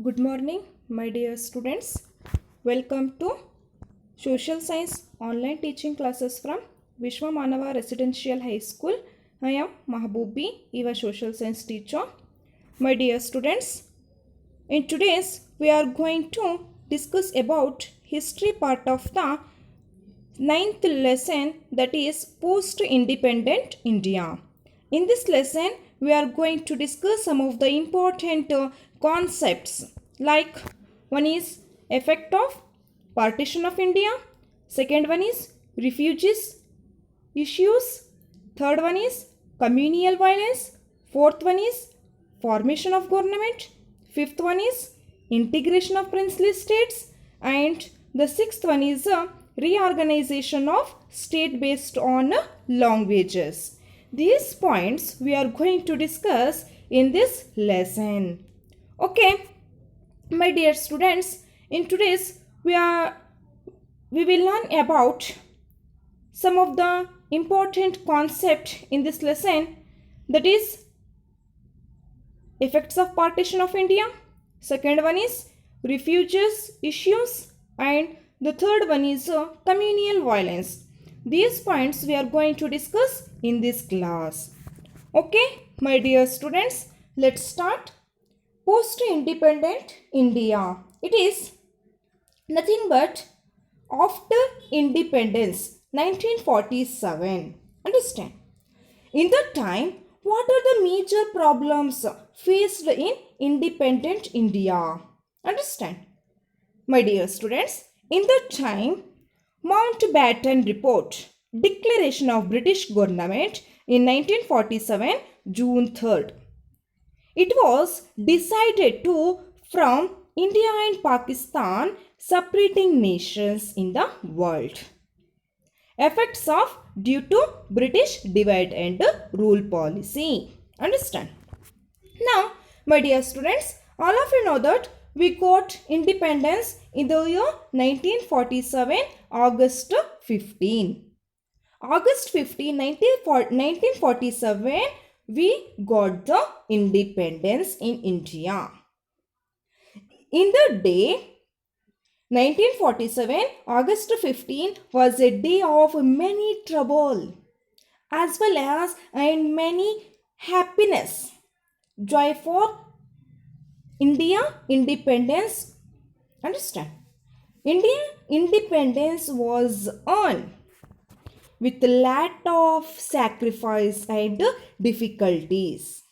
Good morning, my dear students. Welcome to Social Science online teaching classes from Vishwa Manava Residential High School. I am Mahboobi, your social science teacher. My dear students, in today's we are going to discuss about history part of the ninth lesson, that is post-independent India. In this lesson, we are going to discuss some of the important concepts, like one is effect of partition of India, second one is refugees issues, third one is communal violence, fourth one is formation of government, fifth one is integration of princely states, and the sixth one is reorganization of state based on languages. These points we are going to discuss in this lesson. Okay, my dear students, in today's we will learn about some of the important concept in this lesson, that is effects of partition of India, second one is refugees issues, and the third one is communal violence. These points we are going to discuss in this class. Okay, my dear students, let's start. Post-independent India. It is nothing but after independence 1947. Understand? In that time, what are the major problems faced in independent India? Understand? My dear students, in that time, Mountbatten Report, Declaration of British Government in 1947, June 3rd. It was decided to from India and Pakistan separating nations in the world. Effects of due to British divide and rule policy. Understand? Now, my dear students, all of you know that we got independence in the year 1947, August 15. August 15, 1947, we got the independence in India. In the day 1947, August 15 was a day of many trouble as well as and many happiness. Joy for India independence. Understand? Indian independence was earned with a lot of sacrifice and difficulties.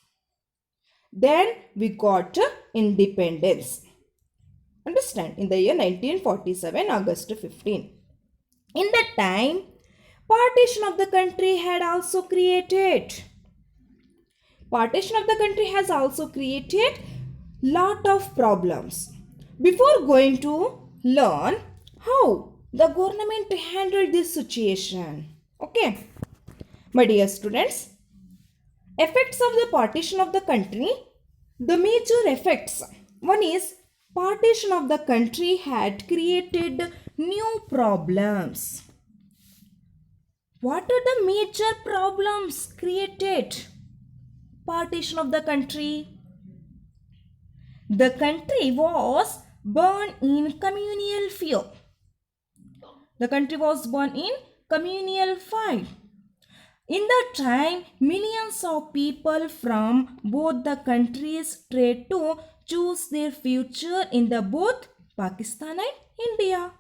Then we got independence. Understand? In the year 1947, August 15. In that time, partition of the country had also created. Partition of the country has also created lot of problems. Before going to learn how the government handled this situation. Okay, my dear students, effects of the partition of the country, the major effects. One is partition of the country had created new problems. What are the major problems created? Partition of the country. The country was born in communal fear. The country was born in communal fight. In that time, millions of people from both the countries tried to choose their future in the both Pakistan and India.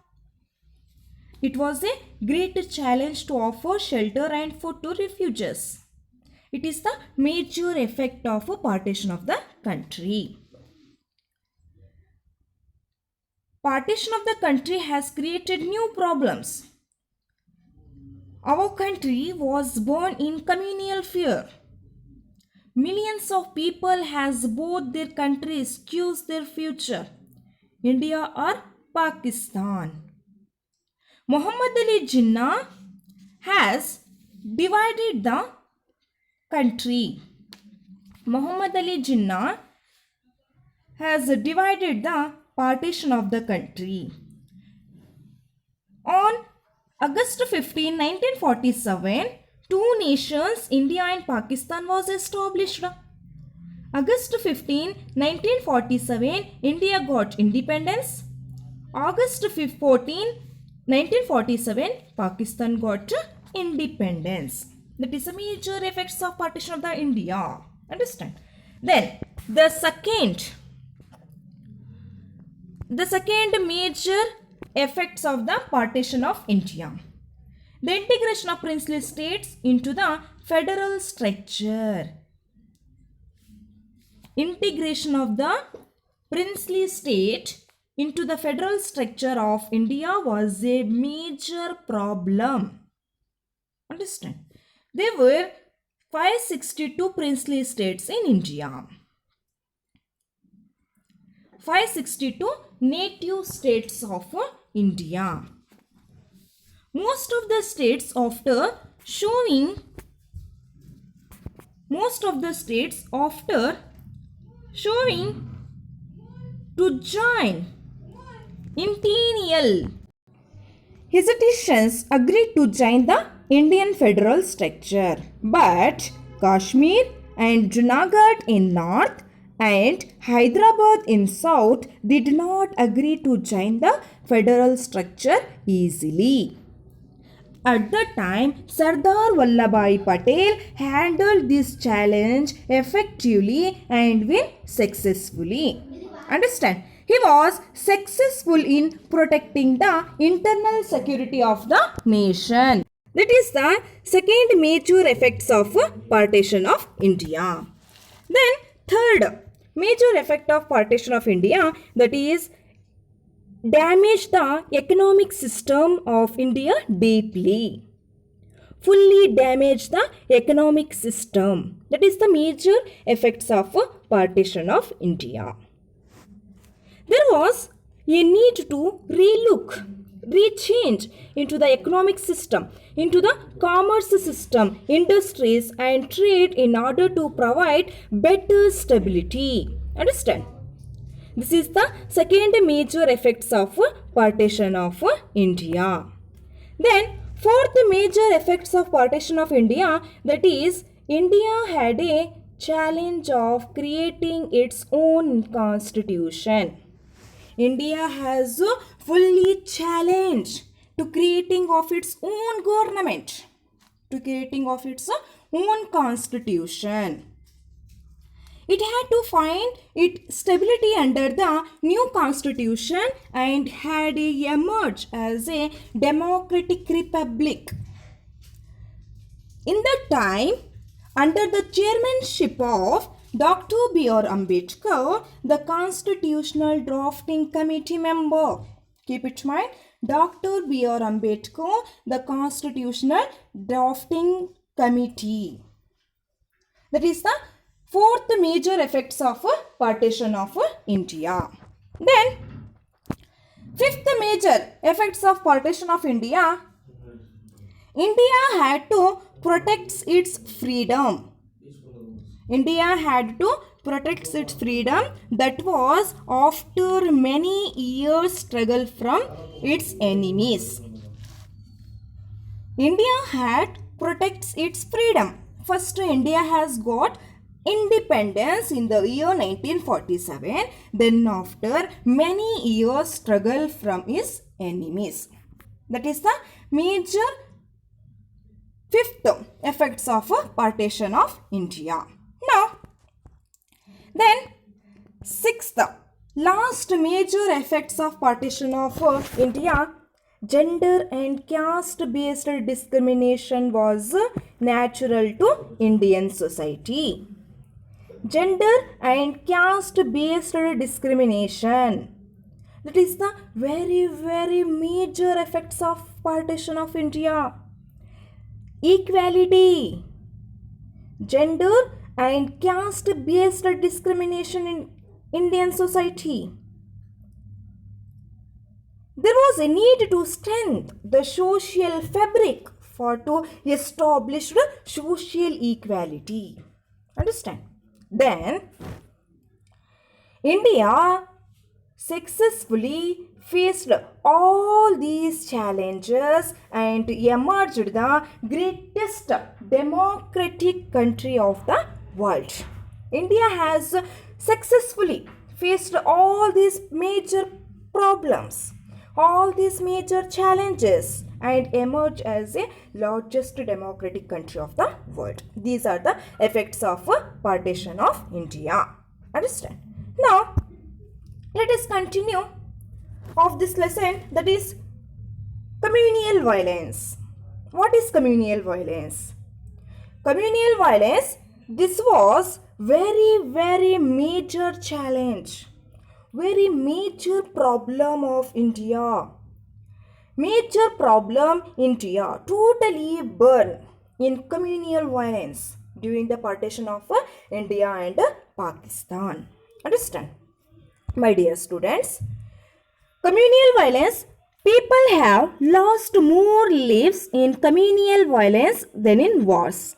It was a great challenge to offer shelter and food to refugees. It is the major effect of a partition of the country. Partition of the country has created new problems. Our country was born in communal fear. Millions of people has both their countries choose their future, India or Pakistan. Muhammad Ali Jinnah has divided the country. Muhammad Ali Jinnah has divided the partition of the country. On August 15, 1947, two nations, India and Pakistan, was established. August 15, 1947, India got independence. August 14, 1947, Pakistan got independence. That is the major effects of partition of the India. Understand? Then the second major effects of the partition of India. The integration of princely states into the federal structure. Integration of the princely state into the federal structure of India was a major problem. Understand? There were 562 princely states in India. 562 native states of India. Most of the states after showing to join Imperial hesitations agreed to join the Indian federal structure, but Kashmir and Junagadh in north and Hyderabad in south did not agree to join the federal structure easily. At the time, Sardar Vallabhbhai Patel handled this challenge effectively and successfully. Understand? He was successful in protecting the internal security of the nation. That is the second major effects of partition of India. Then third major effect of partition of India, that is damage the economic system of India deeply. Fully damage the economic system. That is the major effects of partition of India. There was a need to rechange into the economic system, into the commerce system, industries and trade in order to provide better stability. Understand? This is the second major effects of partition of India. Then fourth major effects of partition of India, that is India had a challenge of creating its own constitution. India has fully challenged to creating of its own government, to creating of its own constitution. It had to find its stability under the new constitution and had emerged as a democratic republic. In that time, under the chairmanship of Dr. B.R. Ambedkar, the Constitutional Drafting Committee member. Keep it in mind, Dr. B.R. Ambedkar, the Constitutional Drafting Committee. That is the fourth major effects of partition of India. Then, fifth major effects of partition of India, India had to protect its freedom. India had to protect its freedom, that was after many years struggle from its enemies. India had protects its freedom. First, India has got independence in the year 1947. Then after many years struggle from its enemies. That is the major fifth effects of partition of India. Now, then sixth, last major effects of partition of India, gender and caste based discrimination was natural to Indian society. Gender and caste based discrimination, that is the very major effects of partition of India. Equality, gender and caste based discrimination in Indian society. There was a need to strengthen the social fabric for to establish social equality. Understand? Then India successfully faced all these challenges and emerged the greatest democratic country of the world. India has successfully faced all these major problems, all these major challenges, and emerged as a largest democratic country of the world. These are the effects of partition of India. Understand? Now, let us continue of this lesson, that is communal violence. What is communal violence? Communal violence, this was very major challenge, very major problem of India. Major problem India totally burn in communal violence during the partition of India and Pakistan. Understand? My dear students, communal violence, people have lost more lives in communal violence than in wars.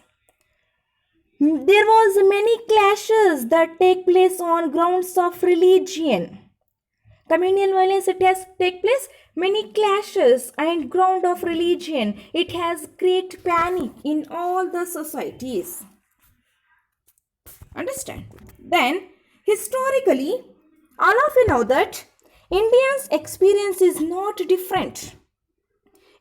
There was many clashes that take place on grounds of religion. Communal violence, it has take place many clashes and ground of religion. It has created panic in all the societies. Understand? Then historically, all of you know that India's experience is not different.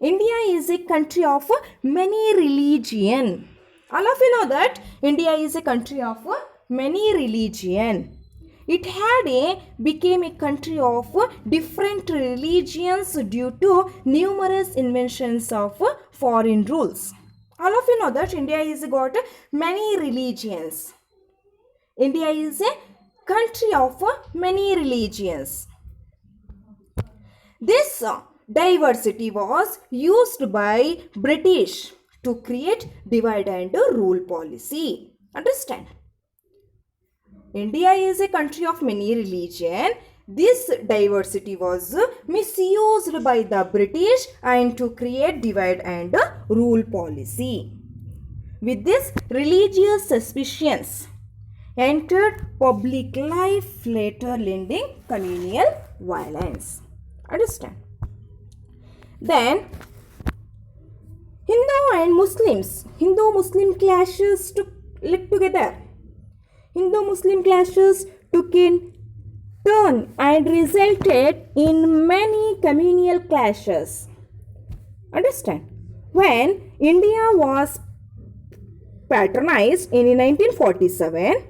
India is a country of many religion. All of you know that India is a country of many religion. It became a country of different religions due to numerous inventions of foreign rules. All of you know that India is got many religions. India is a country of many religions. This diversity was used by British to create divide and rule policy. Understand? India is a country of many religion. This diversity was misused by the British and to create divide and rule policy. With this, religious suspicions entered public life, later lending communal violence. Understand? Then Hindu-Muslim clashes lived together. Hindu-Muslim clashes took in turn and resulted in many communal clashes. Understand? When India was patronized in 1947,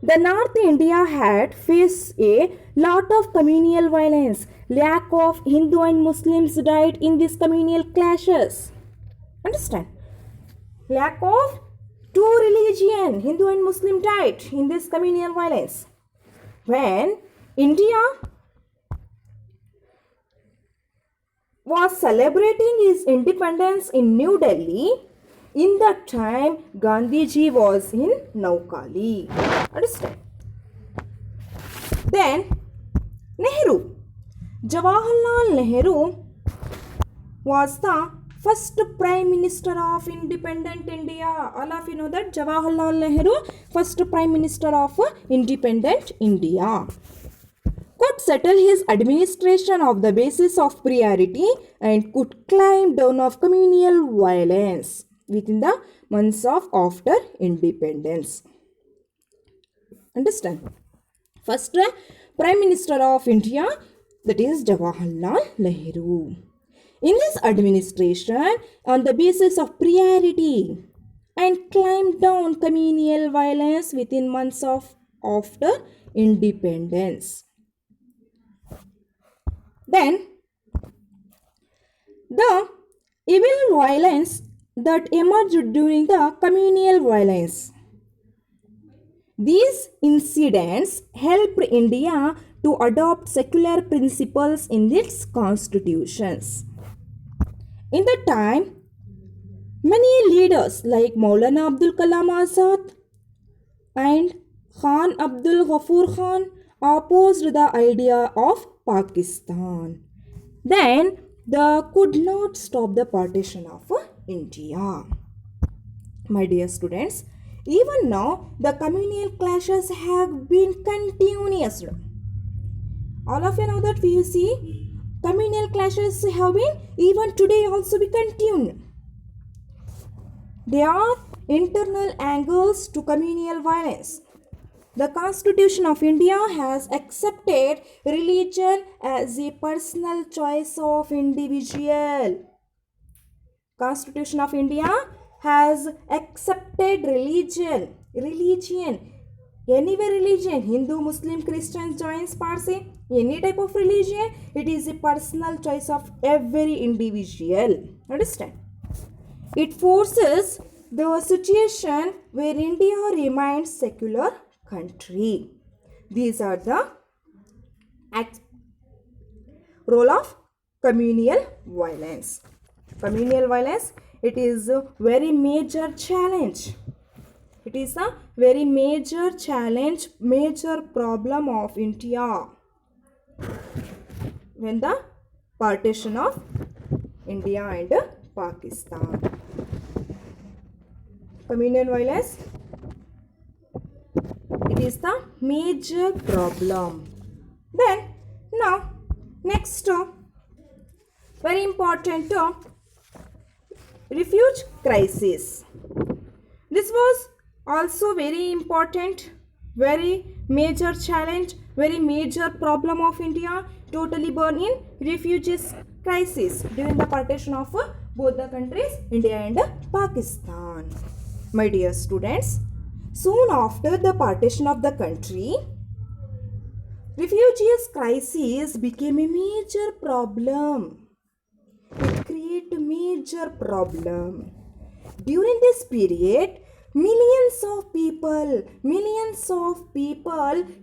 the North India had faced a lot of communal violence. Lack of Hindu and Muslims died in these communal clashes. Understand? Lack of two religion, Hindu and Muslim, died in this communal violence. When India was celebrating its independence in New Delhi, in that time Gandhiji was in Naukali. Understand? Then Nehru. Jawaharlal Nehru was the first Prime Minister of independent India. All of you know that Jawaharlal Nehru, first Prime Minister of independent India, could settle his administration of the basis of priority and could climb down of communal violence within the months of after independence. Understand? First Prime Minister of India, that is Jawaharlal Nehru. In this administration, on the basis of priority and climbed down communal violence within months of after independence. Then the evil violence that emerged during the communal violence. These incidents helped India to adopt secular principles in its constitutions. In that time, many leaders like Maulana Abdul Kalam Azad and Khan Abdul Ghaffur Khan opposed the idea of Pakistan. Then they could not stop the partition of India. My dear students, even now the communal clashes have been continuous. All of you know that we see communal clashes have been even today also be continued. There are internal angles to communal violence. The Constitution of India has accepted religion as a personal choice of individual. Constitution of India has accepted religion, anyway religion, Hindu, Muslim, Christian, Jains, Parsi, any type of religion, it is a personal choice of every individual. Understand? It forces the situation where India remains secular country. These are the role of communal violence. Communal violence, it is a very major challenge. It is a very major challenge, major problem of India when the partition of India and Pakistan. Communal violence, it is the major problem. Then now next very important refuge crisis. This was also very important, very major challenge, very major problem of India, totally born in refugees crisis during the partition of both the countries, India and Pakistan. My dear students, soon after the partition of the country, refugees crisis became a major problem. It created a major problem. During this period, millions of people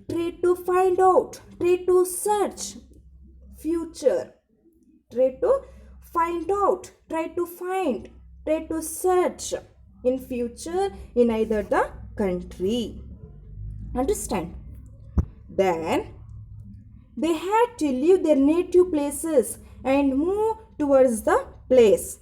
tried to find out, tried to search future, tried to find out, tried to find, tried to search in future in either the country. Understand? Then they had to leave their native places and move towards the place.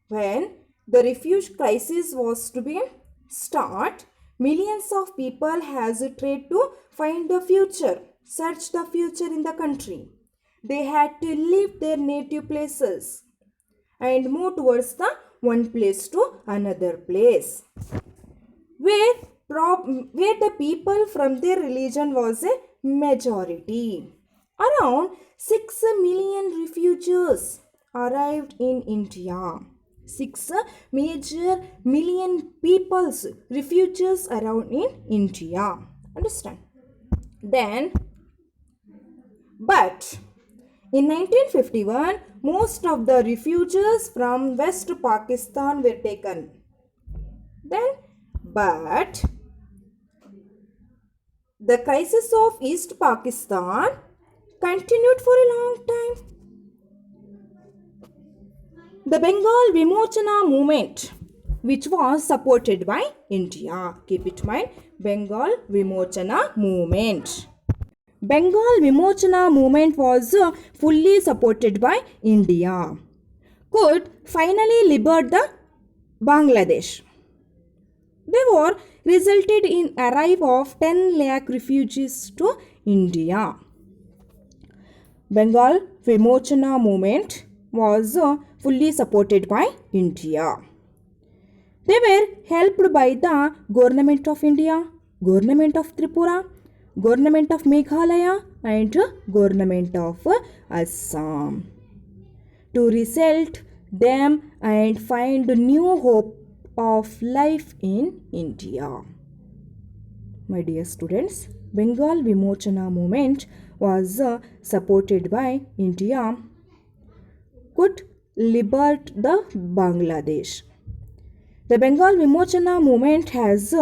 When the refuge crisis was to be start, millions of people has tried to find the future, search the future in the country. They had to leave their native places and move towards the one place to another place, where the people from their religion was a majority. Around 6 million refugees arrived in India. 6 major million peoples, refugees around in India. Understand? Then, but in 1951, most of the refugees from West Pakistan were taken. Then, but the crisis of East Pakistan continued for a long time. The Bengal Vimochana movement, which was supported by India. Keep it in mind, Bengal Vimochana movement. Bengal Vimochana movement was fully supported by India. Could finally liberate the Bangladesh. They were resulted in arrival of 10 lakh refugees to India. Bengal Vimochana movement was fully supported by India. They were helped by the Government of India, Government of Tripura, Government of Meghalaya and Government of Assam to resettle them and find new hope of life in India. My dear students, Bengal Vimochana movement was supported by India, could liberate the Bangladesh. The Bengal Vimochana movement has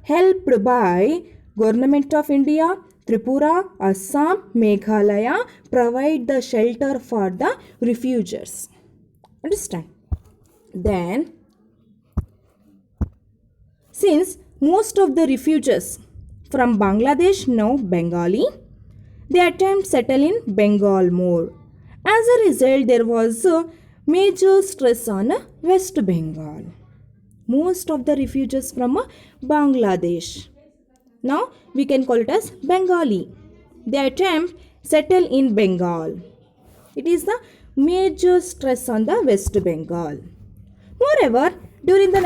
helped by Government of India, Tripura, Assam, Meghalaya provide the shelter for the refugees. Understand? Then, since most of the refugees from Bangladesh know Bengali, they attempt settle in Bengal more. As a result, there was a major stress on West Bengal. Most of the refugees from Bangladesh, now we can call it as Bengali, they attempt settle in Bengal. It is the major stress on the West Bengal. Moreover, during the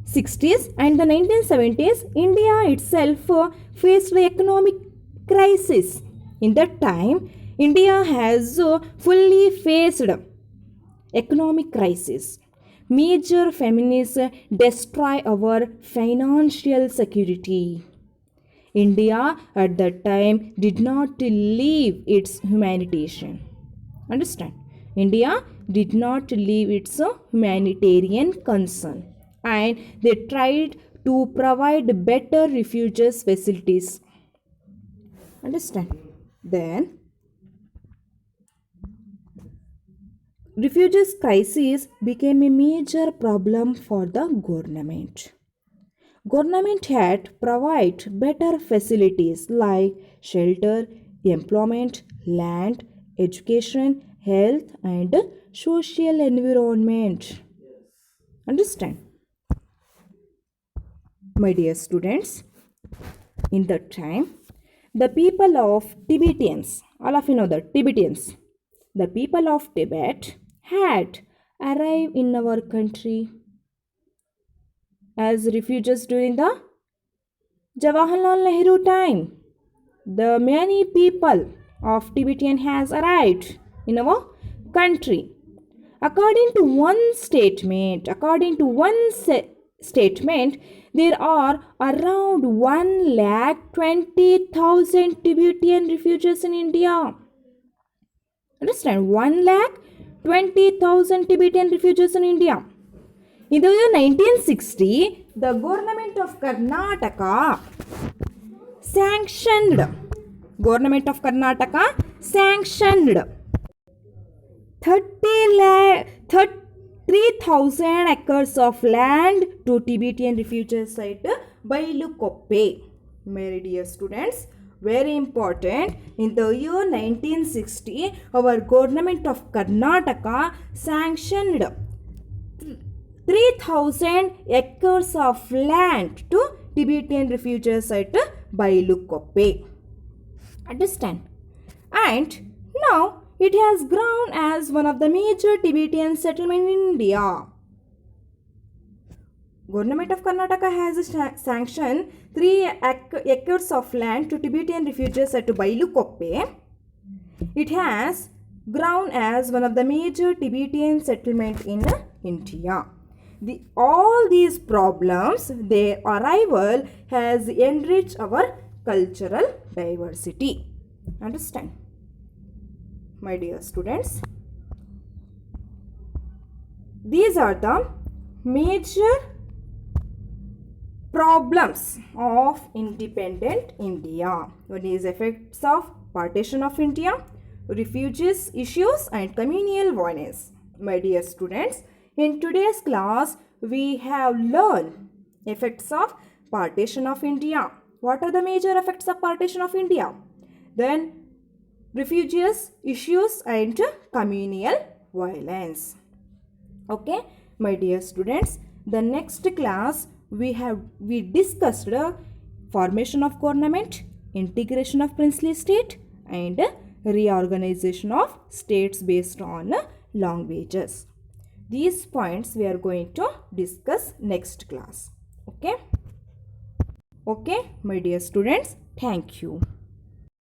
60s and the 1970s, India itself faced the economic crisis. In that time, India has fully faced economic crisis. Major famines destroy our financial security. India at that time did not leave its humanitarian. Understand? India did not leave its humanitarian concern, and they tried to provide better refugees facilities. Understand? Then refugees crisis became a major problem for the government. Government had provide better facilities like shelter, employment, land, education, health and social environment. Understand? My dear students, in that time, the people of Tibetans, all of you know the Tibetans, the people of Tibet had arrived in our country as refugees during the Jawaharlal Nehru time. The many people of Tibetan has arrived in our country. According to one statement, there are around 1,20,000 Tibetan refugees in India. Understand? 1,20,000 Tibetan refugees in India. In the year 1960, the government of Karnataka sanctioned 3,000 acres of land to Tibetan refugee site Bailukoppe. My dear students, very important, in the year 1960, our government of Karnataka sanctioned 3,000 acres of land to Tibetan refugee site Bailukoppe. Understand? And now it has grown as one of the major Tibetan settlements in India. Government of Karnataka has sanctioned 3 acres of land to Tibetan refugees at Bailukoppe. It has grown as one of the major Tibetan settlements in India. All these problems, their arrival has enriched our cultural diversity. Understand? My dear students, these are the major problems of independent India. What is effects of partition of India, refugees issues and communal violence. My dear students, in today's class we have learned effects of partition of India. What are the major effects of partition of India? Then refugees issues and communal violence. Okay, my dear students, the next class we discussed formation of government, integration of princely state and reorganization of states based on languages. These points we are going to discuss next class. Okay, my dear students, thank you.